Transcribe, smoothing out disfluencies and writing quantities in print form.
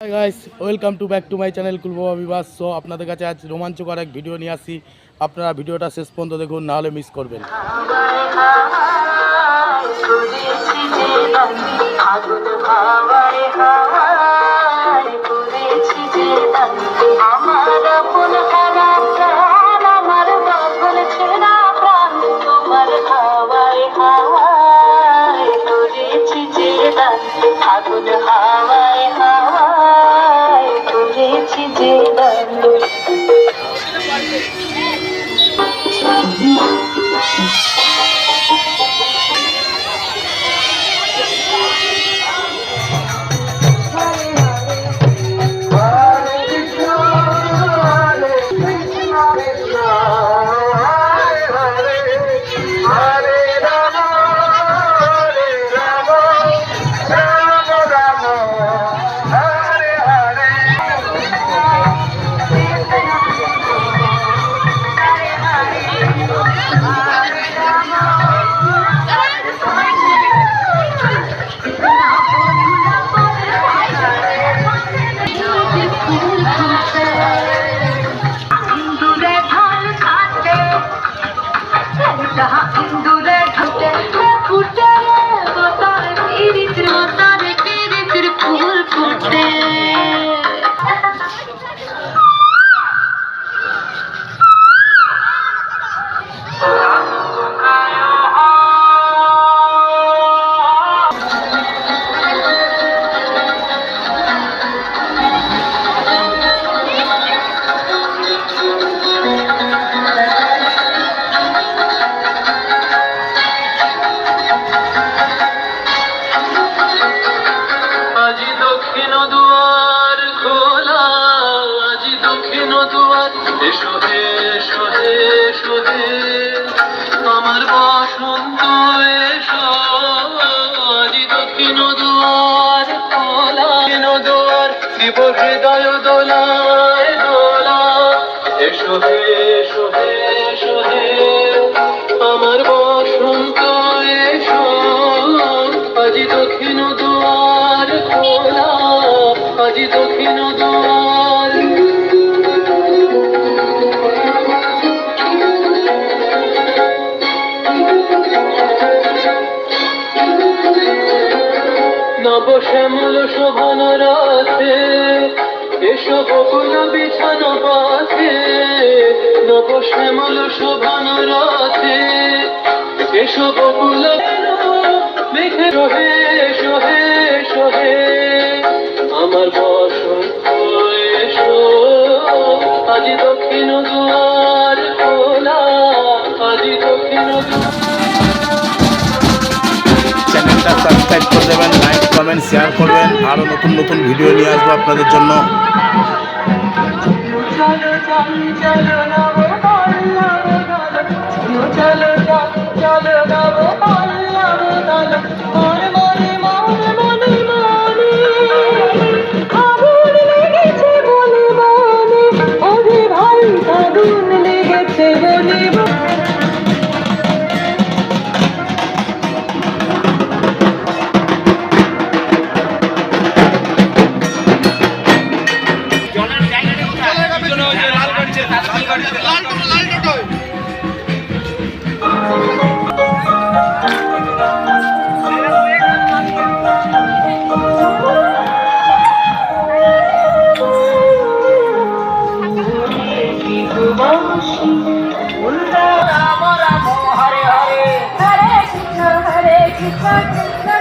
High guys, welcome to back to my channel কুলবাবা বিবাস। So আপনাদের কাছে আজ রোমাঞ্চকর এক ভিডিও নিয়ে আসি। আপনারা ভিডিওটা শেষ পর্যন্ত দেখুন, নাহলে মিস করবেন। আমার বসন্ত এসো, আজি দক্ষিণ দুয়ার খোলা, দুয়ার দিব হৃদয় দোলায় দোলা। এসো হে এসো হে এসো হে আমার বসন্ত এসো, আজি দক্ষিণ দুয়ার খোলা, আজি দক্ষিণ দুয়ার। নবশ্যামল শোভন রাতে এসো বকুল বিছানো পাতে, নবশ্যামল শোভন রাতে এসো বকুল মেঘে সোহে সোহে সোহে আমার বসন্ত এসো, আজি দক্ষিণ দুয়ার খোলা, আজি দক্ষিণ দুয়ার। চ্যানেলটা সাবস্ক্রাইব করে দেবেন, লাইক কমেন্ট শেয়ার করবেন। আরও নতুন নতুন ভিডিও নিয়ে আসবো আপনাদের জন্য। Hare Krishna, Hare Krishna.